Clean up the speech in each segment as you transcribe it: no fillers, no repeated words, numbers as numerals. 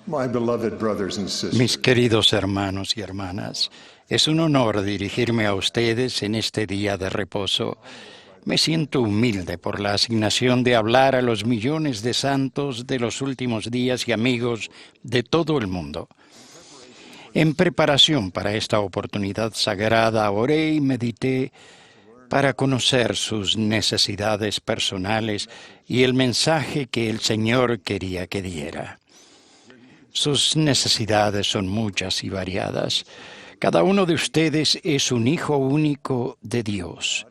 My beloved brothers and Mis sisters, queridos hermanos y hermanas, es un honor dirigirme a ustedes en este día de reposo. Me siento humilde por la asignación de hablar a los millones de santos de los últimos días y amigos de todo el mundo. En preparación para esta oportunidad sagrada, oré y medité para conocer sus necesidades personales y el mensaje que el Señor quería que diera. Sus necesidades son muchas y variadas. Cada uno de ustedes es un hijo único de Dios.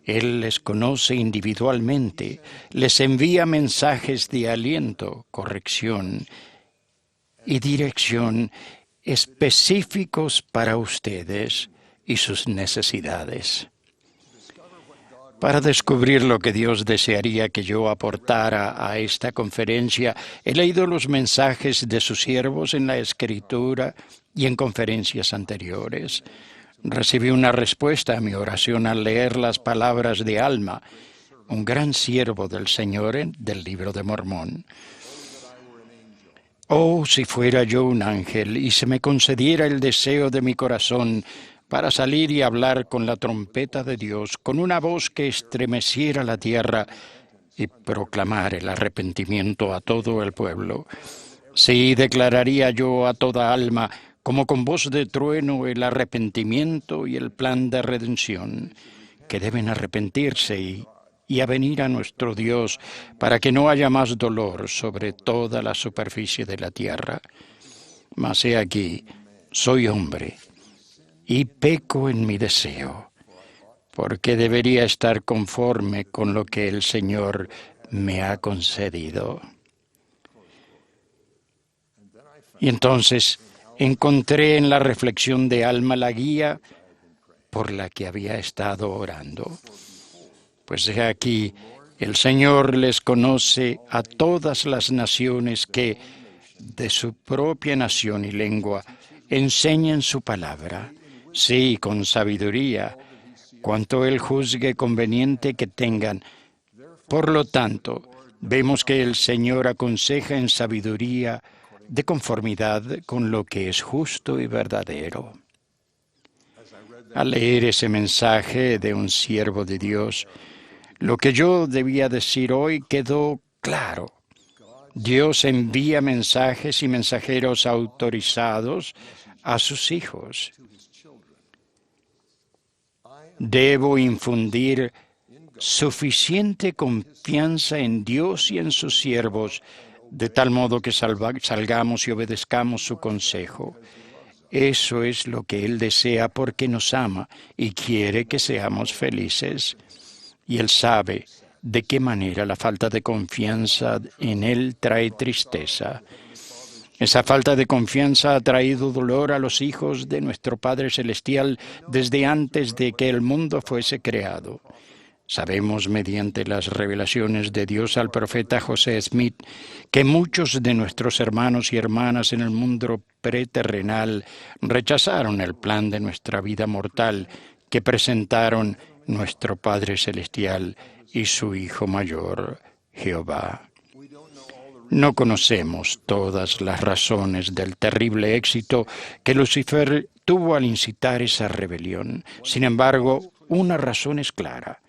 Él les conoce individualmente, les envía mensajes de aliento, corrección y dirección específicos para ustedes y sus necesidades. Para descubrir lo que Dios desearía que yo aportara a esta conferencia, he leído los mensajes de sus siervos en la Escritura y en conferencias anteriores. Recibí una respuesta a mi oración al leer las palabras de Alma, un gran siervo del Señor del Libro de Mormón. Oh, si fuera yo un ángel y se me concediera el deseo de mi corazón para salir y hablar con la trompeta de Dios, con una voz que estremeciera la tierra y proclamar el arrepentimiento a todo el pueblo. Sí, declararía yo a toda alma, como con voz de trueno, el arrepentimiento y el plan de redención, que deben arrepentirse y a venir a nuestro Dios para que no haya más dolor sobre toda la superficie de la tierra. Mas he aquí, soy hombre y peco en mi deseo, porque debería estar conforme con lo que el Señor me ha concedido. Y entonces encontré en la reflexión de Alma la guía por la que había estado orando. Pues he aquí, el Señor les conoce a todas las naciones que, de su propia nación y lengua, enseñan su palabra, sí, con sabiduría, cuanto Él juzgue conveniente que tengan. Por lo tanto, vemos que el Señor aconseja en sabiduría de conformidad con lo que es justo y verdadero. Al leer ese mensaje de un siervo de Dios, lo que yo debía decir hoy quedó claro. Dios envía mensajes y mensajeros autorizados a sus hijos. Debo infundir suficiente confianza en Dios y en sus siervos, de tal modo que salgamos y obedezcamos su consejo. Eso es lo que Él desea porque nos ama y quiere que seamos felices. Y Él sabe de qué manera la falta de confianza en Él trae tristeza. Esa falta de confianza ha traído dolor a los hijos de nuestro Padre Celestial desde antes de que el mundo fuese creado. Sabemos mediante las revelaciones de Dios al profeta José Smith que muchos de nuestros hermanos y hermanas en el mundo preterrenal rechazaron el plan de nuestra vida mortal que presentaron nuestro Padre Celestial y su Hijo Mayor, Jehová. No conocemos todas las razones del terrible éxito que Lucifer tuvo al incitar esa rebelión. Sin embargo, una razón es clara.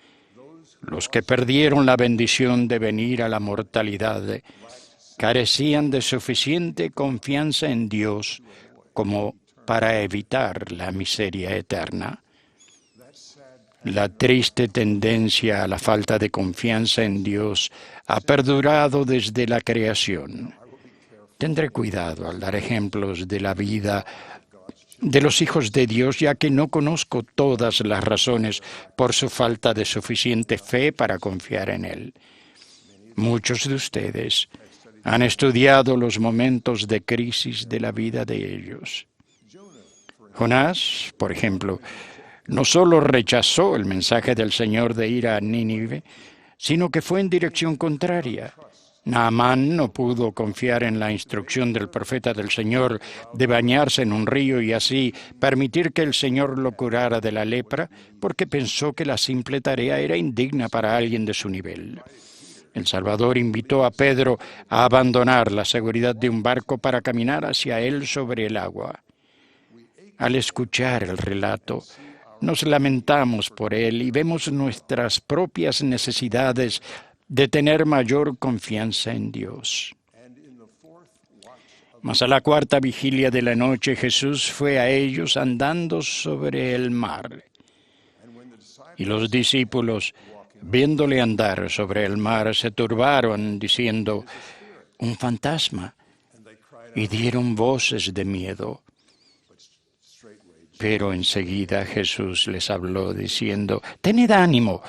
Los que perdieron la bendición de venir a la mortalidad carecían de suficiente confianza en Dios como para evitar la miseria eterna. La triste tendencia a la falta de confianza en Dios ha perdurado desde la creación. Tendré cuidado al dar ejemplos de la vida de los hijos de Dios, ya que no conozco todas las razones por su falta de suficiente fe para confiar en Él. Muchos de ustedes han estudiado los momentos de crisis de la vida de ellos. Jonás, por ejemplo, no solo rechazó el mensaje del Señor de ir a Nínive, sino que fue en dirección contraria. Naamán no pudo confiar en la instrucción del profeta del Señor de bañarse en un río y así permitir que el Señor lo curara de la lepra, porque pensó que la simple tarea era indigna para alguien de su nivel. El Salvador invitó a Pedro a abandonar la seguridad de un barco para caminar hacia él sobre el agua. Al escuchar el relato, nos lamentamos por él y vemos nuestras propias necesidades de tener mayor confianza en Dios. Mas a la cuarta vigilia de la noche Jesús fue a ellos andando sobre el mar. Y los discípulos, viéndole andar sobre el mar, se turbaron, diciendo, «Un fantasma», y dieron voces de miedo. Pero enseguida Jesús les habló, diciendo, «Tened ánimo,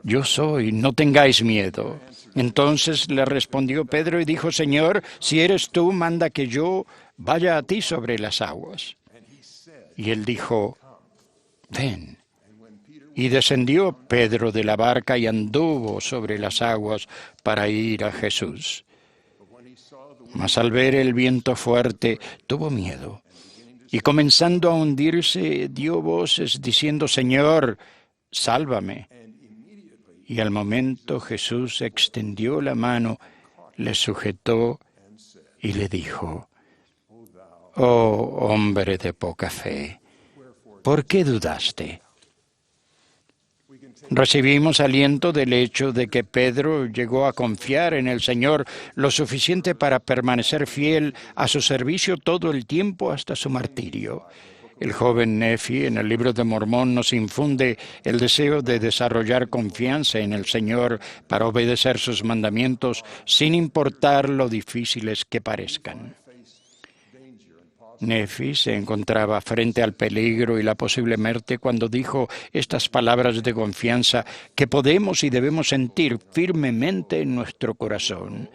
yo soy, no tengáis miedo». Entonces le respondió Pedro y dijo, «Señor, si eres tú, manda que yo vaya a ti sobre las aguas». Y él dijo, «Ven». Y descendió Pedro de la barca y anduvo sobre las aguas para ir a Jesús. Mas al ver el viento fuerte, tuvo miedo. Y comenzando a hundirse, dio voces diciendo, «Señor, sálvame». Y al momento Jesús extendió la mano, le sujetó y le dijo, «Oh, hombre de poca fe, ¿por qué dudaste?» Recibimos aliento del hecho de que Pedro llegó a confiar en el Señor lo suficiente para permanecer fiel a su servicio todo el tiempo hasta su martirio. El joven Nefi en el libro de Mormón nos infunde el deseo de desarrollar confianza en el Señor para obedecer sus mandamientos sin importar lo difíciles que parezcan. Nefi se encontraba frente al peligro y la posible muerte cuando dijo estas palabras de confianza que podemos y debemos sentir firmemente en nuestro corazón.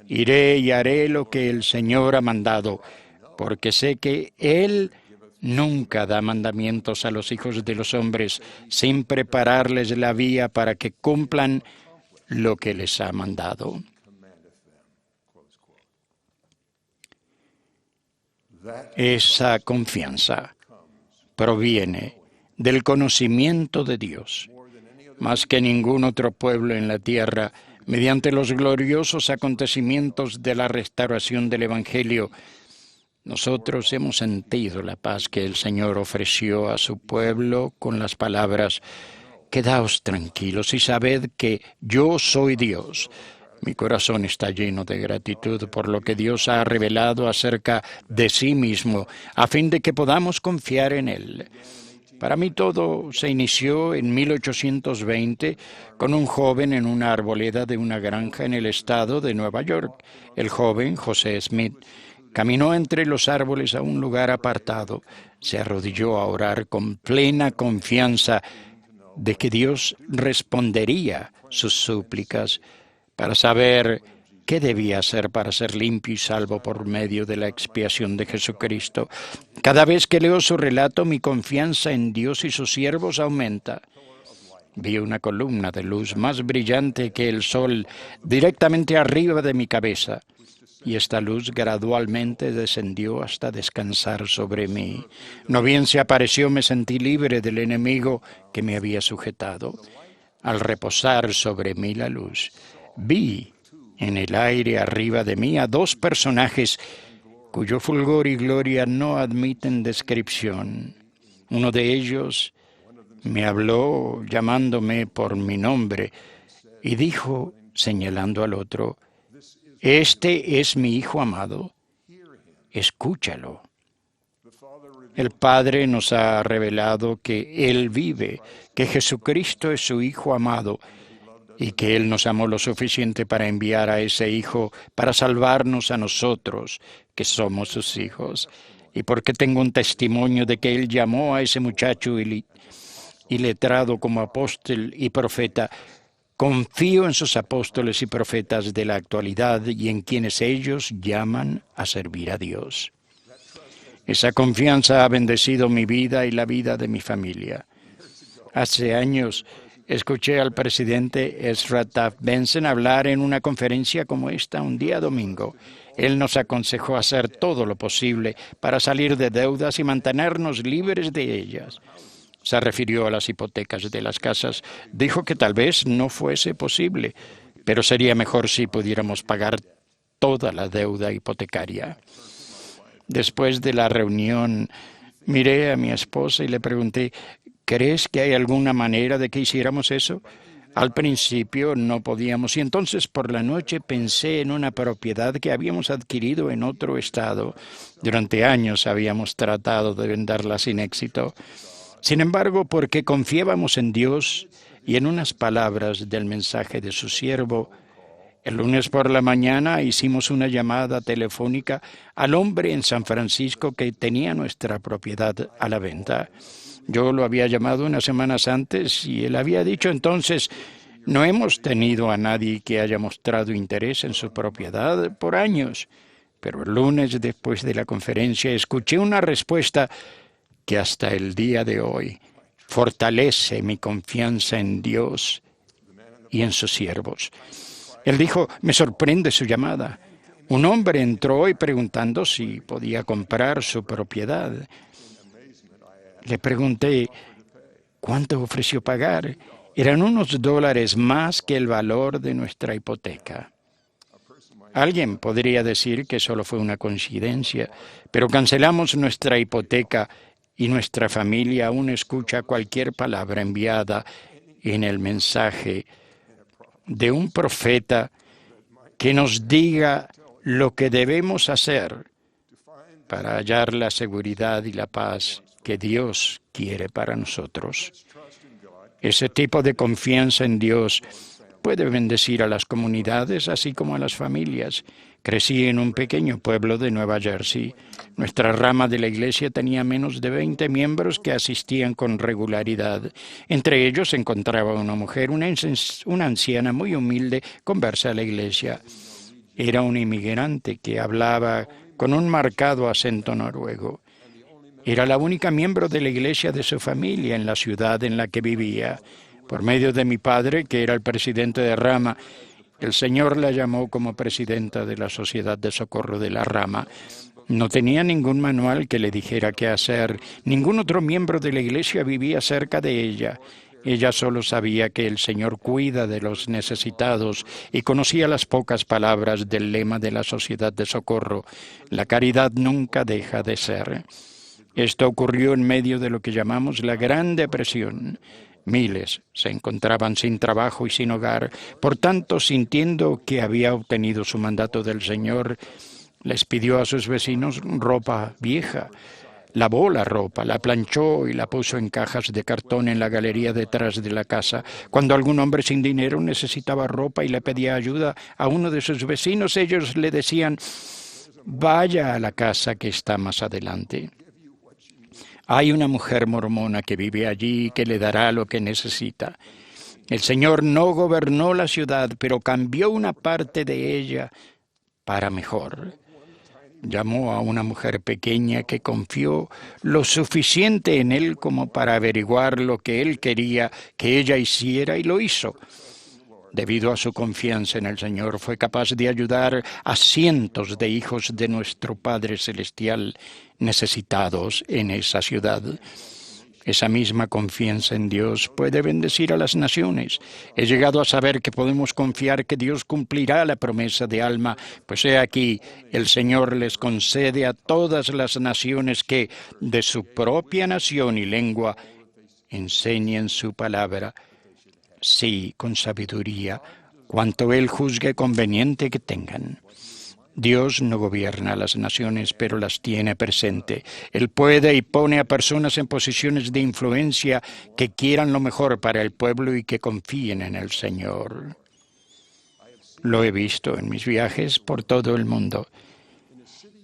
«Iré y haré lo que el Señor ha mandado, porque sé que Él nunca da mandamientos a los hijos de los hombres sin prepararles la vía para que cumplan lo que les ha mandado». Esa confianza proviene del conocimiento de Dios. Más que ningún otro pueblo en la tierra, mediante los gloriosos acontecimientos de la restauración del Evangelio, nosotros hemos sentido la paz que el Señor ofreció a su pueblo con las palabras, «Quedaos tranquilos y sabed que yo soy Dios». Mi corazón está lleno de gratitud por lo que Dios ha revelado acerca de sí mismo, a fin de que podamos confiar en Él. Para mí todo se inició en 1820 con un joven en una arboleda de una granja en el estado de Nueva York. El joven, José Smith, caminó entre los árboles a un lugar apartado, se arrodilló a orar con plena confianza de que Dios respondería sus súplicas, para saber qué debía hacer para ser limpio y salvo por medio de la expiación de Jesucristo. Cada vez que leo su relato, mi confianza en Dios y sus siervos aumenta. Vi una columna de luz más brillante que el sol directamente arriba de mi cabeza, y esta luz gradualmente descendió hasta descansar sobre mí. No bien se apareció, me sentí libre del enemigo que me había sujetado. Al reposar sobre mí la luz, vi en el aire arriba de mí a dos personajes cuyo fulgor y gloria no admiten descripción. Uno de ellos me habló llamándome por mi nombre y dijo, señalando al otro, «Este es mi Hijo amado, escúchalo». El Padre nos ha revelado que Él vive, que Jesucristo es su Hijo amado, y que Él nos amó lo suficiente para enviar a ese Hijo para salvarnos a nosotros, que somos sus hijos. Y porque tengo un testimonio de que Él llamó a ese muchacho iletrado como apóstol y profeta, confío en sus apóstoles y profetas de la actualidad y en quienes ellos llaman a servir a Dios. Esa confianza ha bendecido mi vida y la vida de mi familia. Hace años escuché al presidente Ezra Taft Benson hablar en una conferencia como esta un día domingo. Él nos aconsejó hacer todo lo posible para salir de deudas y mantenernos libres de ellas. Se refirió a las hipotecas de las casas. Dijo que tal vez no fuese posible, pero sería mejor si pudiéramos pagar toda la deuda hipotecaria. Después de la reunión, miré a mi esposa y le pregunté, ¿crees que hay alguna manera de que hiciéramos eso? Al principio no podíamos y entonces por la noche pensé en una propiedad que habíamos adquirido en otro estado. Durante años habíamos tratado de venderla sin éxito. Sin embargo, porque confiábamos en Dios y en unas palabras del mensaje de su siervo, el lunes por la mañana hicimos una llamada telefónica al hombre en San Francisco que tenía nuestra propiedad a la venta. Yo lo había llamado unas semanas antes y él había dicho entonces, no hemos tenido a nadie que haya mostrado interés en su propiedad por años. Pero el lunes, después de la conferencia, escuché una respuesta que hasta el día de hoy fortalece mi confianza en Dios y en sus siervos. Él dijo, me sorprende su llamada. Un hombre entró hoy preguntando si podía comprar su propiedad. Le pregunté, ¿cuánto ofreció pagar? Eran unos $1 más que el valor de nuestra hipoteca. Alguien podría decir que solo fue una coincidencia, pero cancelamos nuestra hipoteca y nuestra familia aún escucha cualquier palabra enviada en el mensaje de un profeta que nos diga lo que debemos hacer para hallar la seguridad y la paz que Dios quiere para nosotros. Ese tipo de confianza en Dios puede bendecir a las comunidades así como a las familias. Crecí en un pequeño pueblo de Nueva Jersey. Nuestra rama de la iglesia tenía menos de 20 miembros que asistían con regularidad. Entre ellos se encontraba una mujer, una anciana muy humilde, conversa a la iglesia. Era un inmigrante que hablaba con un marcado acento noruego. Era la única miembro de la iglesia de su familia en la ciudad en la que vivía. Por medio de mi padre, que era el presidente de rama, el Señor la llamó como presidenta de la Sociedad de Socorro de la Rama. No tenía ningún manual que le dijera qué hacer. Ningún otro miembro de la iglesia vivía cerca de ella. Ella solo sabía que el Señor cuida de los necesitados y conocía las pocas palabras del lema de la Sociedad de Socorro. La caridad nunca deja de ser. Esto ocurrió en medio de lo que llamamos la Gran Depresión. Miles se encontraban sin trabajo y sin hogar. Por tanto, sintiendo que había obtenido su mandato del Señor, les pidió a sus vecinos ropa vieja. Lavó la ropa, la planchó y la puso en cajas de cartón en la galería detrás de la casa. Cuando algún hombre sin dinero necesitaba ropa y le pedía ayuda a uno de sus vecinos, ellos le decían, vaya a la casa que está más adelante. Hay una mujer mormona que vive allí y que le dará lo que necesita. El Señor no gobernó la ciudad, pero cambió una parte de ella para mejor. Llamó a una mujer pequeña que confió lo suficiente en él como para averiguar lo que él quería que ella hiciera y lo hizo. Debido a su confianza en el Señor, fue capaz de ayudar a cientos de hijos de nuestro Padre Celestial necesitados en esa ciudad. Esa misma confianza en Dios puede bendecir a las naciones. He llegado a saber que podemos confiar que Dios cumplirá la promesa de Alma, pues he aquí, el Señor les concede a todas las naciones que, de su propia nación y lengua, enseñen su palabra. Sí, con sabiduría, cuanto Él juzgue conveniente que tengan. Dios no gobierna a las naciones, pero las tiene presente. Él puede y pone a personas en posiciones de influencia que quieran lo mejor para el pueblo y que confíen en el Señor. Lo he visto en mis viajes por todo el mundo.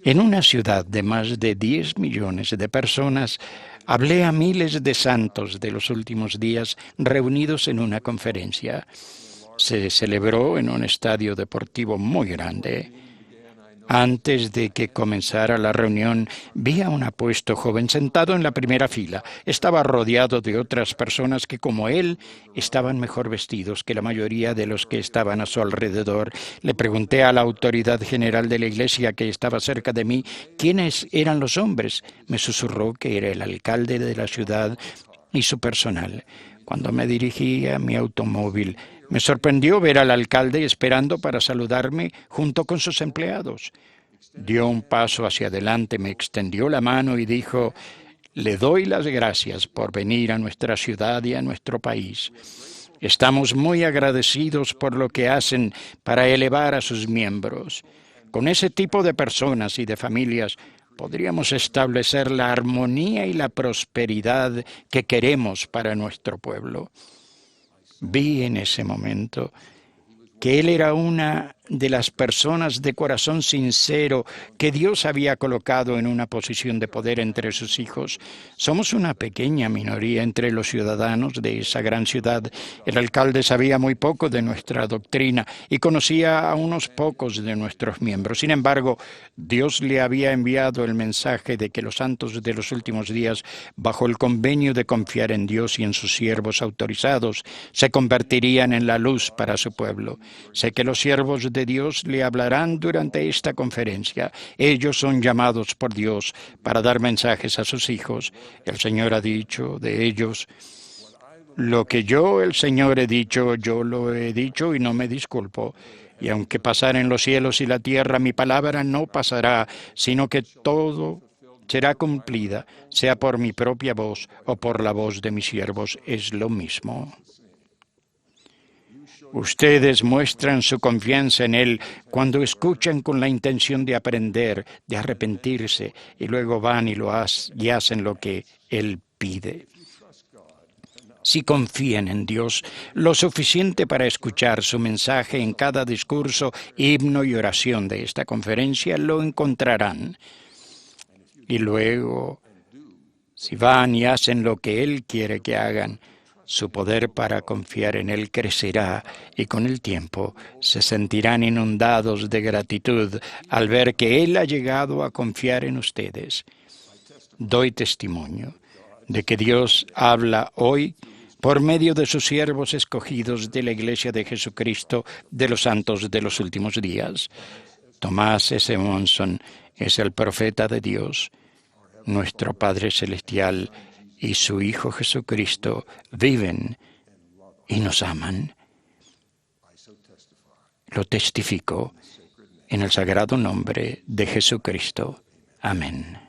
En una ciudad de más de 10 millones de personas, hablé a miles de santos de los últimos días reunidos en una conferencia. Se celebró en un estadio deportivo muy grande. Antes de que comenzara la reunión, vi a un apuesto joven sentado en la primera fila. Estaba rodeado de otras personas que, como él, estaban mejor vestidos que la mayoría de los que estaban a su alrededor. Le pregunté a la autoridad general de la iglesia que estaba cerca de mí quiénes eran los hombres. Me susurró que era el alcalde de la ciudad y su personal. Cuando me dirigí a mi automóvil, Me sorprendió ver al alcalde esperando para saludarme junto con sus empleados. Dio un paso hacia adelante, me extendió la mano y dijo: le doy las gracias por venir a nuestra ciudad y a nuestro país. Estamos muy agradecidos por lo que hacen para elevar a sus miembros. Con ese tipo de personas y de familias podríamos establecer la armonía y la prosperidad que queremos para nuestro pueblo. Vi en ese momento que él era una de las personas de corazón sincero que Dios había colocado en una posición de poder entre sus hijos. Somos una pequeña minoría entre los ciudadanos de esa gran ciudad. El alcalde sabía muy poco de nuestra doctrina y conocía a unos pocos de nuestros miembros. Sin embargo, Dios le había enviado el mensaje de que los santos de los últimos días, bajo el convenio de confiar en Dios y en sus siervos autorizados, se convertirían en la luz para su pueblo. Sé que los siervos de Dios le hablarán durante esta conferencia. Ellos son llamados por Dios para dar mensajes a sus hijos. El Señor ha dicho de ellos: lo que yo, el Señor, he dicho, yo lo he dicho y no me disculpo. Y aunque pasaren los cielos y la tierra, mi palabra no pasará, sino que todo será cumplida, sea por mi propia voz o por la voz de mis siervos, es lo mismo. Ustedes muestran su confianza en Él cuando escuchan con la intención de aprender, de arrepentirse, y luego van y hacen lo que Él pide. Si confían en Dios lo suficiente para escuchar su mensaje en cada discurso, himno y oración de esta conferencia, lo encontrarán. Y luego, si van y hacen lo que Él quiere que hagan, su poder para confiar en Él crecerá y con el tiempo se sentirán inundados de gratitud al ver que Él ha llegado a confiar en ustedes. Doy testimonio de que Dios habla hoy por medio de sus siervos escogidos de la Iglesia de Jesucristo de los santos de los últimos días. Tomás S. Monson es el profeta de Dios. Nuestro Padre Celestial y su Hijo Jesucristo viven y nos aman. Lo testifico en el sagrado nombre de Jesucristo. Amén.